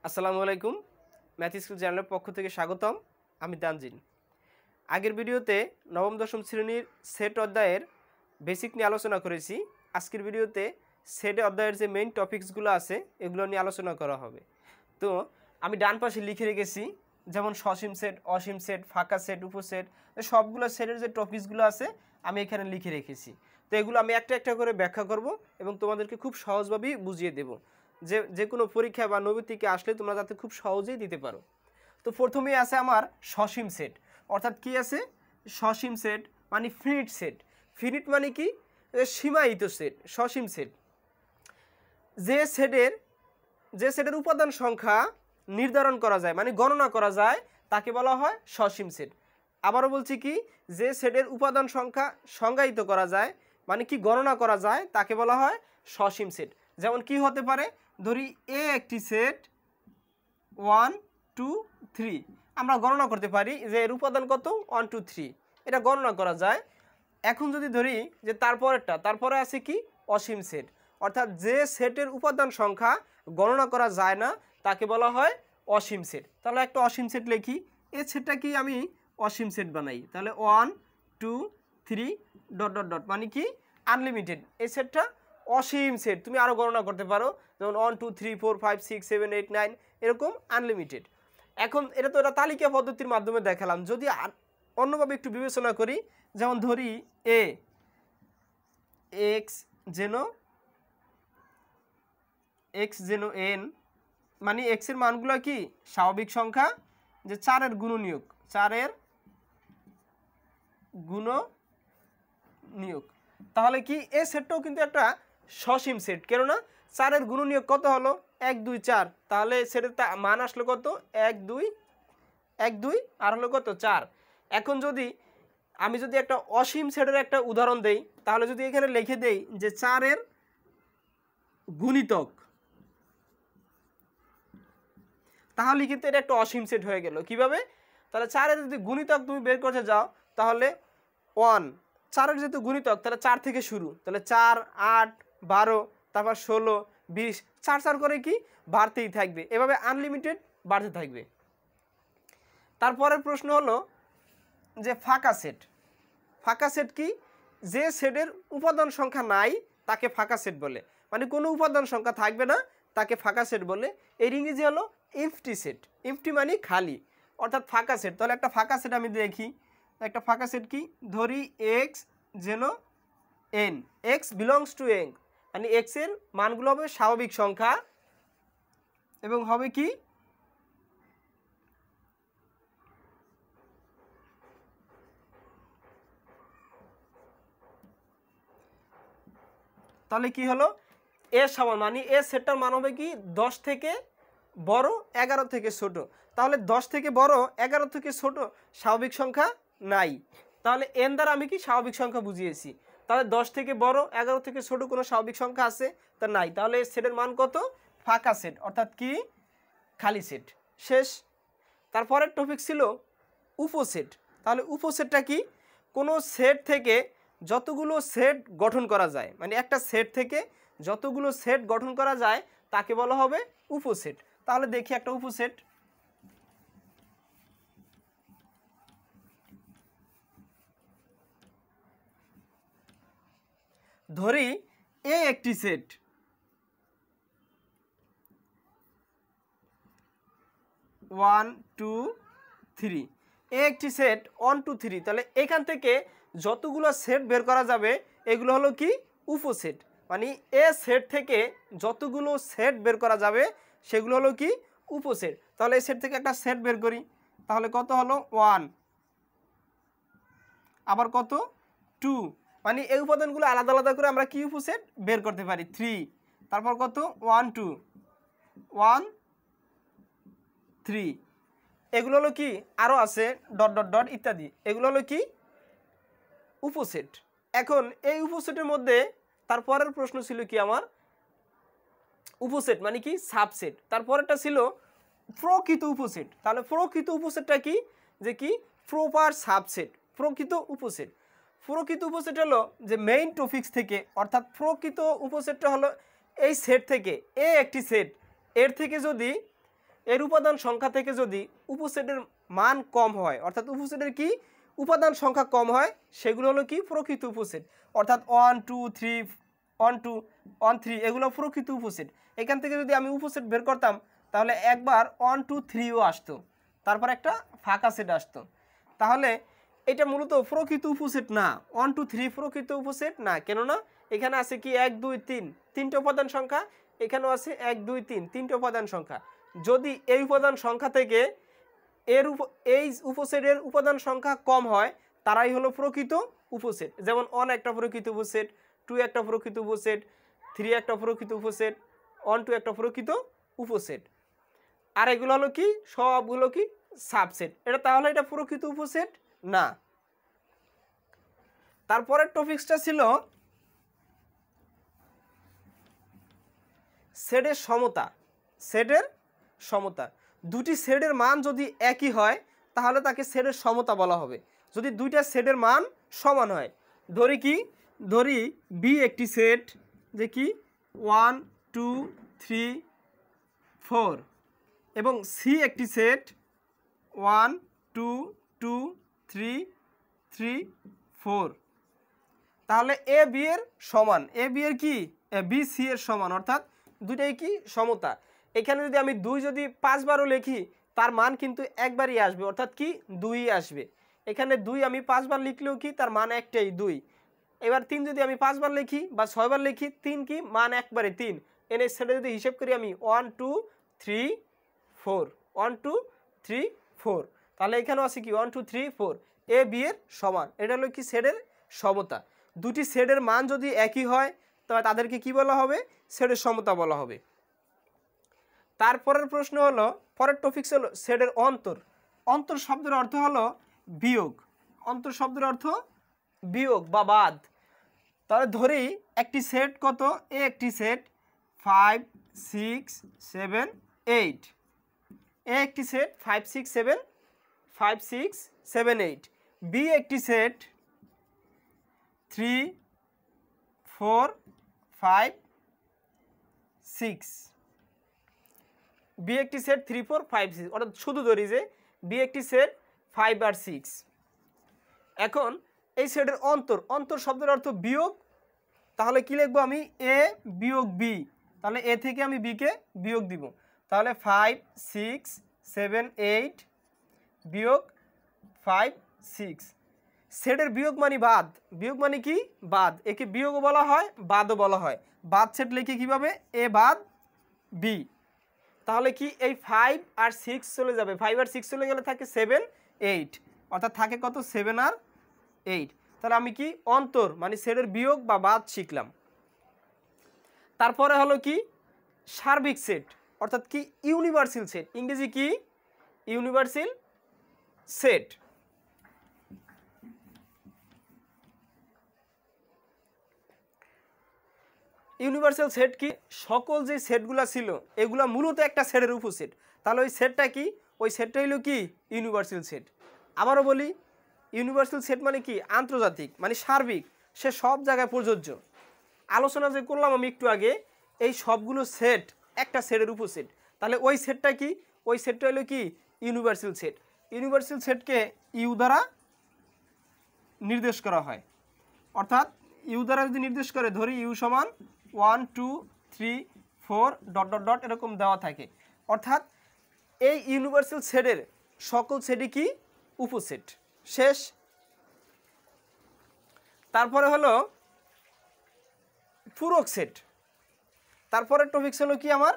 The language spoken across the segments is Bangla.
আসসালামু আলাইকুম। ম্যাথ স্কুল চ্যানেলের পক্ষ থেকে স্বাগতম। আমি তানজিন। আগের ভিডিওতে নবম দশম শ্রেণীর সেট অধ্যায়ের বেসিক নিয়ে আলোচনা করেছি। আজকের ভিডিওতে সেট অধ্যায়ের যে মেইন টপিকসগুলো আছে এগুলো নিয়ে আলোচনা করা হবে। তো আমি ডান পাশে লিখে রেখেছি, যেমন সসীম সেট, অসীম সেট, ফাঁকা সেট, উপসেট, সবগুলো সেটের যে টপিকসগুলো আছে আমি এখানে লিখে রেখেছি। তো এগুলো আমি একটা একটা করে ব্যাখ্যা করব এবং তোমাদেরকে খুব সহজভাবেই বুঝিয়ে দেব, যে কোনো পরীক্ষা বা নৈবেতিকে আসলে তোমরা যাতে খুব সহজেই দিতে পারো। তো প্রথমেই আছে আমার সসীম সেট, অর্থাৎ কি আছে সসীম সেট মানে ফিনিট সেট। ফিনিট মানে কি সীমায়িত সেট। সসীম সেট যে সেটের উপাদান সংখ্যা নির্ধারণ করা যায় মানে গণনা করা যায় তাকে বলা হয় সসীম সেট। আবারও বলছি কি, যে সেটের উপাদান সংখ্যা সংজ্ঞায়িত করা যায় মানে কি গণনা করা যায় তাকে বলা হয় সসীম সেট। যেমন কি হতে পারে, ধরি এ একটি সেট 1 2 3, আমরা গণনা করতে পারি যে এর উপাদান কত 1 2 3, এটা গণনা করা যায়। এখন যদি ধরি যে তারপরে আছে কি অসীম সেট, অর্থাৎ যে সেটের উপাদান সংখ্যা গণনা করা যায় না তাকে বলা হয় অসীম সেট। তাহলে একটা অসীম সেট লিখি, এই সেটটা কি আমি অসীম সেট বানাই, তাহলে 1 2 3 ডট ডট ডট মানে কি আনলিমিটেড। এই সেটটা অসীম সেট, তুমি আরও গণনা করতে পারো, যেমন 1 2 3 4 5 6 7 8 9 এরকম আনলিমিটেড। এখন এটা তো এটা তালিকা পদ্ধতির মাধ্যমে দেখালাম, যদি অন্যভাবে একটু বিবেচনা করি, যেমন ধরি এ এক্স যেন এন, মানে এক্স এর মানগুলো কি স্বাভাবিক সংখ্যা, যে 4-এর গুণনীয়ক, 4-এর গুণনীয়ক। তাহলে কি এই সেটটাও কিন্তু একটা সসীম সেট, কেননা 4-এর গুণনীয়ক কত হলো 1 2 4, তাহলে সেটের মান আসলো কত 1 2 1 2 আর হলো কত 4। এখন যদি আমি একটা অসীম সেটের একটা উদাহরণ দেই, তাহলে যদি এখানে লিখে দেই যে 4-এর গুণিতক, তাহলে কিন্তু এটা একটা অসীম সেট হয়ে গেল। কিভাবে? তাহলে 4-এর যদি গুণিতক তুমি বের করতে যাও তাহলে 1, 4-এর যেহেতু গুণিতক তাহলে 4 থেকে শুরু, তাহলে 4 8 12 তারপর 16 20, 4 4 করে কি বাড়তেই থাকবে, এভাবে আনলিমিটেড বাড়তে থাকবে। তারপরের প্রশ্ন হলো যে ফাঁকা সেট। ফাঁকা সেট কি? যে সেটের উপাদান সংখ্যা নাই তাকে ফাঁকা সেট বলে, মানে কোনো উপাদান সংখ্যা থাকবে না তাকে ফাঁকা সেট বলে। এর ইংরেজি হলো এমপ্টি সেট। এমপ্টি মানে খালি, অর্থাৎ ফাঁকা সেট। তাহলে একটা ফাঁকা সেট আমি দেখি, একটা ফাঁকা সেট কি, ধরি এক্স যেন N, x belongs to N, মানে এক্স এর মানগুলো হবে স্বাভাবিক সংখ্যা এবং হবে কি তাহলে কি হলো এর সমান, মানে এ সেটটার মান হবে কি 10 থেকে বড় 11 থেকে ছোট। তাহলে 10 থেকে বড় 11 থেকে ছোট স্বাভাবিক সংখ্যা নাই, তাহলে এন দ্বারা আমি কি স্বাভাবিক সংখ্যা বুঝিয়েছি। তাহলে 10 থেকে বড় 11 থেকে ছোট কোনো স্বাভাবিক সংখ্যা আছে তা নাই, তাহলে এই সেটের মান কত ফাঁকা সেট, অর্থাৎ কি খালি সেট। শেষ। তারপরের টপিক ছিল উপসেট। তাহলে উপসেটটা কি? কোনো সেট থেকে যতগুলো সেট গঠন করা যায়, মানে একটা সেট থেকে যতগুলো সেট গঠন করা যায় তাকে বলা হবে উপসেট। তাহলে দেখি একটা উপসেট, ধরি এ একটি সেট 1 2 3, এ একটি সেট 1 2 3, তাহলে এখান থেকে যতগুলো সেট বের করা যাবে এগুলো হলো কি উপসেট, মানে এ সেট থেকে যতগুলো সেট বের করা যাবে সেগুলো হলো কি উপসেট। তাহলে এই সেট থেকে একটা সেট বের করি, তাহলে কত হলো 1, আবার কত 2, মানে এই উপাদানগুলো আলাদা আলাদা করে আমরা কি উপসেট বের করতে পারি 3, তারপর কত 1 2 1 3, এগুলো হলো কি আরও আছে ডট ডট ডট ইত্যাদি, এগুলো হলো কি উপসেট। এখন এই উপসেটের মধ্যে তারপরের প্রশ্ন ছিল কি আমার, উপসেট মানে কি সাবসেট। তারপরেরটা ছিল প্রকৃত উপসেট। তাহলে প্রকৃত উপসেটটা কি, যে কি প্রপার সাবসেট, প্রকৃত উপসেট। প্রকৃত উপসেট হলো যে মেইন টপিকস থেকে, অর্থাৎ প্রকৃত উপসেটটা হলো এই সেট থেকে, এ একটি সেট, এর থেকে যদি এর উপাদান সংখ্যা থেকে যদি উপসেটের মান কম হয়, অর্থাৎ উপসেটের কি উপাদান সংখ্যা কম হয়, সেগুলো হলো কি প্রকৃত উপসেট। অর্থাৎ 1 2 3 1 2 1 3 এগুলো প্রকৃত উপসেট। এখান থেকে যদি আমি উপসেট বের করতাম তাহলে একবার 1 2 3ও আসতো, তারপর একটা ফাঁকা সেট আসতো। তাহলে এটা মূলত প্রকৃত উপসেট না, 1 2 3 প্রকৃত উপসেট না। কেননা এখানে আছে কি 1 2 3 তিনটে উপাদান সংখ্যা, এখানেও আছে 1 2 3 তিনটে উপাদান সংখ্যা। যদি এই উপাদান সংখ্যা থেকে এই উপসেটের উপাদান সংখ্যা কম হয়, তারাই হলো প্রকৃত উপসেট। যেমন 1 একটা প্রকৃত উপসেট, 2 একটা প্রকৃত উপসেট, 3 একটা প্রকৃত উপসেট, 1 2 একটা প্রকৃত উপসেট। আর এগুলো হলো কি সবগুলো কি সাবসেট। এটা তাহলে এটা প্রকৃত উপসেট না। তারপরের টপিকসটা ছিল সেটের সমতা। সেটের সমতা, দুটি সেটের মান যদি একই হয় তাহলে তাকে সেটের সমতা বলা হবে। যদি দুইটা সেটের মান সমান হয়, ধরি বি একটি সেট, যে কি 1 2 3 4, এবং সি একটি সেট 1 2 2 3 3 4, তাহলে এ বি এর সমান, এ বি এর কি বি সি এর সমান, অর্থাৎ দুইটাই কি সমতা। এখানে যদি আমি 2 যদি 5 বারও লিখি তার মান কিন্তু একবারই আসবে, অর্থাৎ কি 2ই আসবে। এখানে 2 আমি 5 বার লিখলেও কি তার মান একটাই 2। এবার 3 যদি আমি 5 বার লিখি বা 6 বার লিখি, 3 কি মান একবারে 3। এনে সেটা যদি হিসাব করি আমি 1 2 3 4 1 2 3 4, তাহলে এখানেও আছে কি 1 2 3 4 এ বি এর সমান। এটা হলো কি সেটের সমতা। দুটি সেটের মান যদি একই হয় তবে তাদেরকে কি বলা হবে, সেটের সমতা বলা হবে। তারপরের প্রশ্ন হলো, পরের টপিকস হলো সেটের অন্তর। অন্তর শব্দের অর্থ হলো বিয়োগ। অন্তর শব্দের অর্থ বিয়োগ বা বাদ। তাহলে ধরি একটি সেট কত, এ একটি সেট 5 6 7 8, এ একটি সেট 5 6 7 5 6 7 8, বি একটি সেট 3 4 5 6, বি একটি সেট 3 4 5 6, অর্থাৎ শুধু ধরি যে বি একটি সেট 5 আর 6। এখন এই সেটের অন্তর শব্দের অর্থ বিয়োগ। তাহলে কি লিখবো আমি, এ বিয়োগ বি, তাহলে এ থেকে আমি বি কে বিয়োগ দিব। তাহলে 5 6 7 8 বিয়োগ 5 6। সেটের বিয়োগ মানে বাদ, বিয়োগ মানে কি বাদ, একে বিয়োগও বলা হয় বাদও বলা হয়। বাদ সেট লিখে কিভাবে, এ বাদ বি। তাহলে কি এই 5 আর 6 চলে যাবে, 5 আর 6 চলে গেলে থাকে 7 8, অর্থাৎ থাকে কত 7 আর 8। তাহলে আমি কি অন্তর মানে সেটের বিয়োগ বা বাদ শিখলাম। তারপরে হলো কি সার্বিক সেট, অর্থাৎ কি ইউনিভার্সাল সেট। ইংরেজি কি ইউনিভার্সাল সেট। ইউনিভার্সাল সেট কি, সকল যে সেটগুলো ছিল এগুলো মূলত একটা সেটের উপসেট। তাহলে ওই সেটটা কি, ওই সেটটা হলো কি ইউনিভার্সাল সেট। আবারও বলি, ইউনিভার্সাল সেট মানে কি আন্তর্জাতিক, মানে সার্বিক, সে সব জায়গায় প্রযোজ্য। আলোচনা যে করলাম আমি একটু আগে, এই সবগুলো সেট একটা সেটের উপসেট। তাহলে ওই সেটটা কি, ওই সেটটা হলো কি ইউনিভার্সাল সেট। ইউনিভার্সাল সেটকে ইউ দ্বারা নির্দেশ করা হয়, অর্থাৎ ইউ দ্বারা যদি নির্দেশ করে, ধরি ইউ সমান 1 2 3 4 ডট ডট ডট এরকম দেওয়া থাকে। অর্থাৎ এই ইউনিভার্সাল সেটের সকল সেটই কি উপসেট। শেষ। তারপরে হলো পূরক সেট। তারপরের টপিকস হলো কি আমার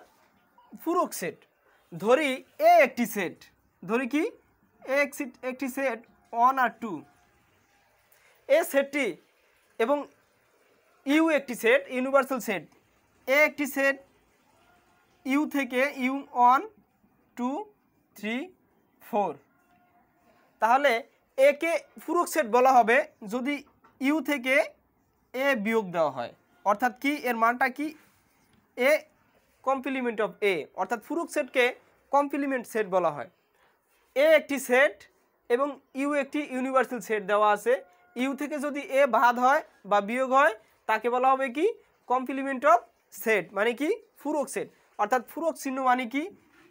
পূরক সেট। ধরি এ একটি সেট, ধরি কি এ একটি সেট 1 আর 2, এ সেটটি এবং ইউ একটি সেট ইউনিভার্সাল সেট। এ একটি সেট ইউ থেকে ইউ 1 2 3 4, তাহলে একে পূরক সেট বলা হবে যদি ইউ থেকে এ বিয়োগ দেওয়া হয়। অর্থাৎ কি এর মানটা কি, এ কমপ্লিমেন্ট অফ এ, অর্থাৎ পূরক সেটকে কমপ্লিমেন্ট সেট বলা হয়। এ একটি সেট এবং ইউ একটি ইউনিভার্সাল সেট দেওয়া আছে, ইউ থেকে যদি এ বাদ হয় বা বিয়োগ হয় তাকে বলা হবে কি কমপ্লিমেন্ট অফ সেট, মানে কি পূরক সেট। অর্থাৎ পূরক চিহ্ন মানে কি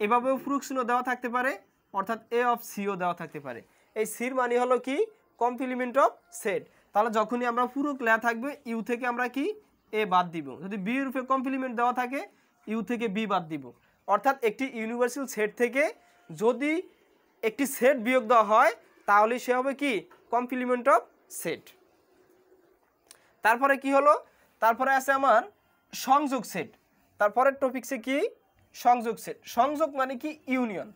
এভাবেও প্রুফ চিহ্ন দেওয়া থাকতে পারে, অর্থাৎ এ অফ সিও দেওয়া থাকতে পারে। এই সির মানে হলো কি কমপ্লিমেন্ট অফ সেট। তাহলে যখনই আমরা পুরুষ লেয়া থাকবে ইউ থেকে আমরা কি এ বাদ দিব, যদি বি রূপে কমপ্লিমেন্ট দেওয়া থাকে ইউ থেকে বি বাদ দিব। অর্থাৎ একটি ইউনিভার্সাল সেট থেকে যদি একটি সেট বিয়োগ দেওয়া হয় তাহলে সে হবে কি কমপ্লিমেন্ট অফ সেট। তারপরে কি হলো, তারপরে আছে আমার সংযোগ সেট। তারপরের টপিকসে কি সংযোগ সেট। সংযোগ মানে কি ইউনিয়ন,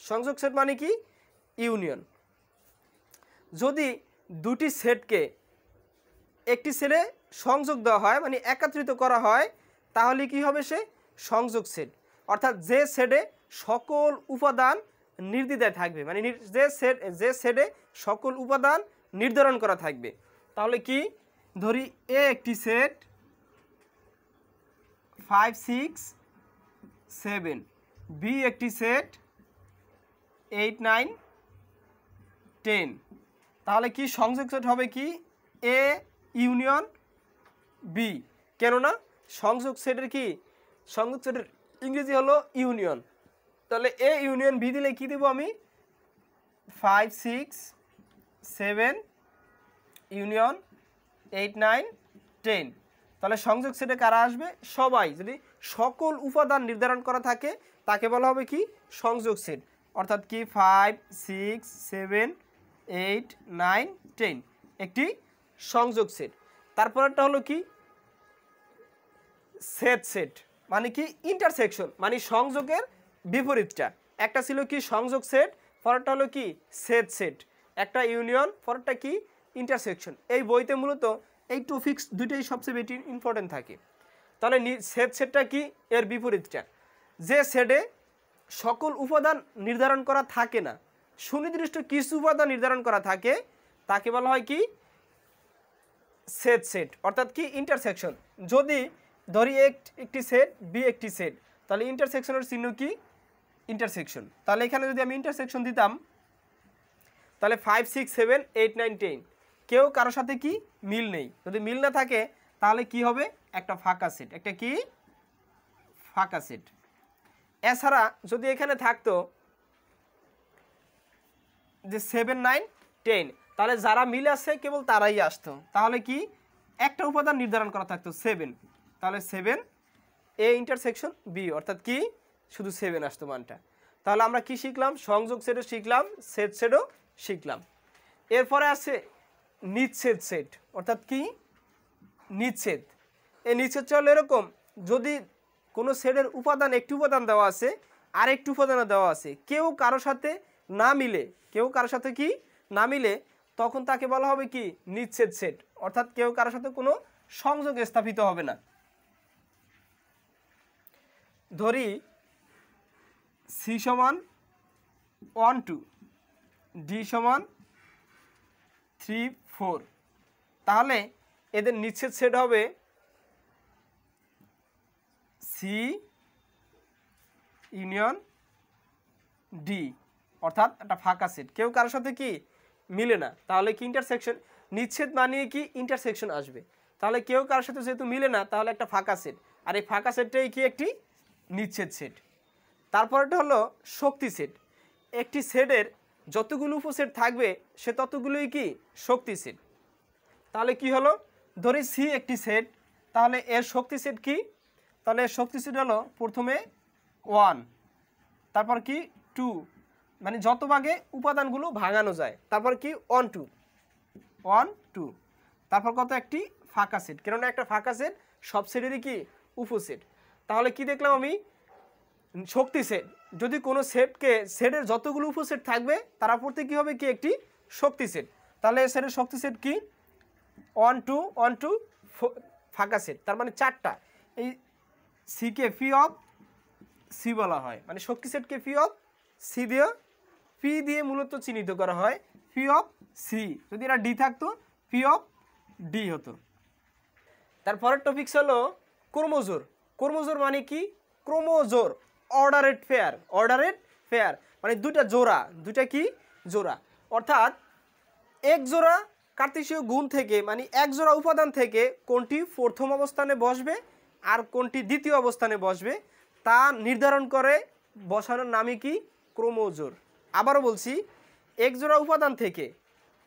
সংযোগ সেট মানে কি ইউনিয়ন। যদি দুটি সেটকে একটি সেটে সংযোগ দেওয়া হয় মানে একত্রিত করা হয় তাহলে কি হবে সে সংযোগ সেট। অর্থাৎ যে সেটে সকল উপাদান নির্দ্বিধায় থাকবে, মানে যে সেটে সকল উপাদান নির্ধারণ করা থাকবে। তাহলে কি ধরি এ একটি সেট 5 6 7, বি একটি সেট 8 9 10। তাহলে কি সংযোগ সেট হবে কি এ ইউনিয়ন বি। কেননা সংযোগ সেটের কি সংযোগ সেটের ইংরেজি হলো ইউনিয়ন। তাহলে এ ইউনিয়ন বি দিলে কি দেব আমি 5 6 7 ইউনিয়ন 8 9 10। তাহলে সংযোগ সেটে কারা আসবে সবাই, যদি সকল উপাদান নির্ধারণ করা থাকে তাকে বলা হবে কি সংযোগ সেট। অর্থাৎ কি 5 6 7 8 9 10 একটি সংযোগ সেট। তারপরটা হলো কি সেট সেট মানে কি ইন্টারসেকশন, মানে সংযোগের বিপরীতটা। একটা ছিল কি সংযোগ সেট, পরেরটা হলো কি সেট সেট। একটা ইউনিয়ন, পরেরটা কি ইন্টারসেকশন। এই বইতে মূলত এই টপিক্স দুটোই সবচেয়ে বেশি ইম্পর্টেন্ট থাকে। তাহলে সেট সেটটা কি এর বিপরীতটা। যে সেটে সকল উপাদান নির্ধারণ করা থাকে না, সুনির্দিষ্ট কিছু উপাদান নির্ধারণ করা থাকে তাকে বলা হয় কি সেট সেট, অর্থাৎ কি ইন্টারসেকশন। যদি ধরি একটি সেট বি একটি সেট, তাহলে ইন্টারসেকশনের চিহ্ন কি ইন্টারসেকশন। তাহলে এখানে যদি আমি ইন্টারসেকশন দিতাম তাহলে 5 6 7 8 9 10 কেউ কারো সাথে কি মিল নেই। যদি মিল না থাকে তাহলে কি হবে একটা ফাঁকা সেট, একটা কি ফাঁকা সেট। এছাড়া যদি এখানে থাকতো যে 7 9 10 তাহলে যারা মিল আছে কেবল তারাই আসতো। তাহলে কি একটা উপাদান নির্ধারণ করা থাকতো 7, তাহলে 7 এ ইন্টারসেকশন বি, অর্থাৎ কি শুধু 7 আসতো মানটা। তাহলে আমরা কি শিখলাম সংযোগ সেটও শিখলাম, সেট সেটও শিখলাম। এরপরে আছে নিচ্ছেদ সেট, অর্থাৎ কি নিচ্ছেদ। এই নিচ্ছেদ হলো এরকম, যদি কোনো সেটের উপাদান একটি উপাদান দেওয়া আছে আর একটি উপাদানও দেওয়া আছে, কেউ কারোর সাথে না মিলে, কেউ কারোর সাথে কি না মিলে, তখন তাকে বলা হবে কি নিচ্ছেদ সেট। অর্থাৎ কেউ কারোর সাথে কোনো সংযোগ স্থাপিত হবে না। ধরি সি সমান 1 2, ডি সমান 3 4, তাহলে এদের নিচ্ছেদ সেট হবে সি ইউনিয়ন ডি, অর্থাৎ একটা ফাঁকা সেট, কেউ কারোর সাথে কি মিলে না। তাহলে কি ইন্টারসেকশন, নিচ্ছেদ মানিয়ে কি ইন্টারসেকশন আসবে। তাহলে কেউ কারোর সাথে যেহেতু মিলে না তাহলে একটা ফাঁকা সেট, আর এই ফাঁকা সেটটাই কি একটি নিচ্ছেদ সেট। তারপরটা হলো শক্তি সেট। একটি সেটের যতগুলো উপসেট থাকবে সে ততগুলোই কি শক্তি সেট। তাহলে কি হলো, ধরি সি একটি সেট, তাহলে এর শক্তি সেট কি, তাহলে এর শক্তি সেট হলো প্রথমে 1, তারপর কি 2, মানে যত ভাগে উপাদানগুলো ভাঙানো যায়, তারপর কি 1 2 1 2, তারপর কত একটি ফাঁকা সেট, কেননা একটা ফাঁকা সেট সব সেটেরই কি উপসেট। তাহলে কি দেখলাম আমি শক্তি সেট, যদি কোনো সেটের যতগুলো উপসেট থাকবে তারা পড়তে কি হবে কি একটি শক্তি সেট। তাহলে এই সেটের শক্তি সেট কি 1 2 1 2 ফাঁকা সেট, তার মানে 4টা। এই সিকে পি অফ সি বলা হয়, মানে শক্তি সেটকে পি অফ সি দিয়ে পি দিয়ে মূলত চিহ্নিত করা হয়, পি অফ সি। যদি এটা ডি থাকতো পি অফ ডি হতো। তারপরের টপিকস হলো ক্রোমোজোর। ক্রোমোজোর মানে কি ক্রোমোজোর অর্ডারেড পেয়ার, অর্ডারেড পেয়ার মানে দুইটা জোড়া, দুইটা কি জোড়া, অর্থাৎ এক জোড়া কার্তেশীয় গুণ থেকে, মানে এক জোড়া উপাদান থেকে কোনটি প্রথম অবস্থানে বসবে আর কোনটি দ্বিতীয় অবস্থানে বসবে তা নির্ধারণ করে বসানোর নামই কি? ক্রোমোজোর। আবারও বলছি, এক জোড়া উপাদান থেকে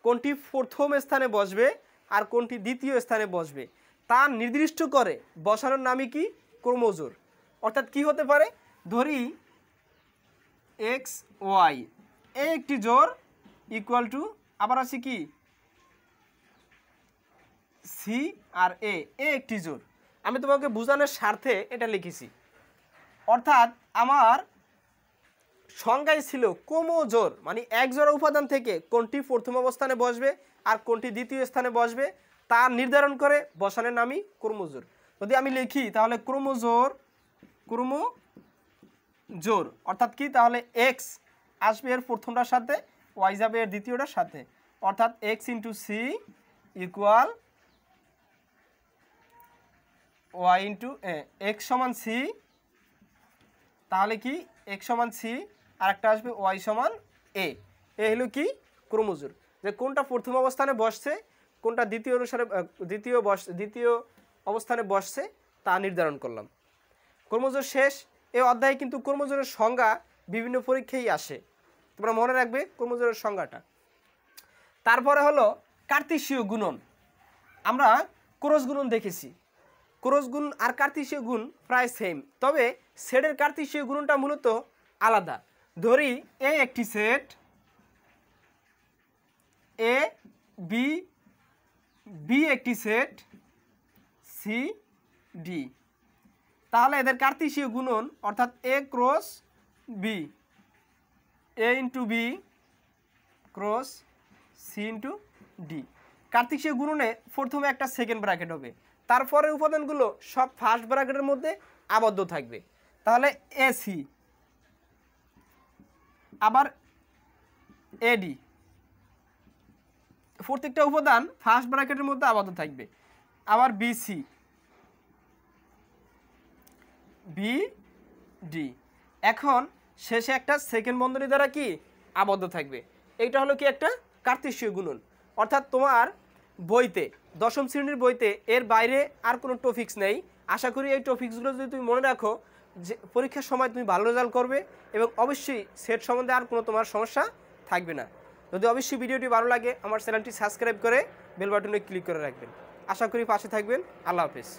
কোনটি প্রথম স্থানে বসবে আর কোনটি দ্বিতীয় স্থানে বসবে তা নির্দিষ্ট করে বসানোর নামই কি? ক্রোমোজোর। অর্থাৎ কি হতে পারে? ধরি এক্স ওয়াই এ একটি জোড় ইকুয়াল টু আবার আছে কি সি আর এ একটি জোড়। আমি তোমাকে বোঝানোর স্বার্থে এটা লিখেছি। অর্থাৎ আমার সংজ্ঞায় ছিল ক্রোমোজোর, মানে এক জোড়া উপাদান থেকে কোনটি প্রথম অবস্থানে বসবে আর কোনটি দ্বিতীয় স্থানে বসবে তা নির্ধারণ করে বসানোর নামই ক্রোমোজোর। যদি আমি লিখি তাহলে ক্রোমোজোর অর্থাৎ কি? তাহলে এক্স আসবে এর প্রথমটার সাথে, ওয়াই যাবে এর দ্বিতীয়টার সাথে, অর্থাৎ X into C equal Y into X সমান সি। তাহলে কি? এক্স সমান সি আর একটা আসবে ওয়াই সমান এ। হলো কি? ক্রোমোজোর। যে কোনটা প্রথম অবস্থানে বসছে, কোনটা দ্বিতীয় অবস্থানে বসছে তা নির্ধারণ করলাম। ক্রোমোজোর শেষ। এই অধ্যায়ে কিন্তু ক্রোমোজোরের সংজ্ঞা বিভিন্ন পরীক্ষায় আসে, তোমরা মনে রাখবে ক্রোমোজোরের সংজ্ঞাটা। তারপরে হলো কার্তেশীয় গুণন। আমরা ক্রস গুণন দেখেছি। ক্রস গুণ আর কার্তেশীয় গুণ প্রায় সেম, তবে সেটের কার্তেশীয় গুণনটা মূলত আলাদা। ধরি এ একটি সেট, এ বি, বি একটি সেট, সি ডি। তাহলে এদের কার্তেশীয় গুণন অর্থাৎ A cross B, A into B cross C into D. কার্তেশীয় গুণনে প্রথমে একটা সেকেন্ড ব্র্যাকেট হবে, তারপরে উপাদানগুলো সব ফার্স্ট ব্র্যাকেটের মধ্যে আবদ্ধ থাকবে। তাহলে এসি, আবার এডি, প্রত্যেকটা উপাদান ফার্স্ট ব্র্যাকেটের মধ্যে আবদ্ধ থাকবে। আবার বিসি, বিডি, এখন শেষে একটা সেকেন্ড বন্ধনী দ্বারা কি আবদ্ধ থাকবে। এইটা হলো কি একটা কার্তেশীয় গুণন। অর্থাৎ তোমার বইতে, দশম শ্রেণীর বইতে এর বাইরে আর কোনো টপিক্স নেই। আশা করি এই টপিক্সগুলো যদি তুমি মনে রাখো, যে পরীক্ষার সময় তুমি ভালো রেজাল্ট করবে এবং অবশ্যই সেট সম্বন্ধে আর কোনো তোমার সমস্যা থাকবে না। যদি অবশ্যই ভিডিওটি ভালো লাগে আমার চ্যানেলটি সাবস্ক্রাইব করে বেল বাটনে ক্লিক করে রাখবেন। আশা করি পাশে থাকবেন। আল্লাহ হাফেজ।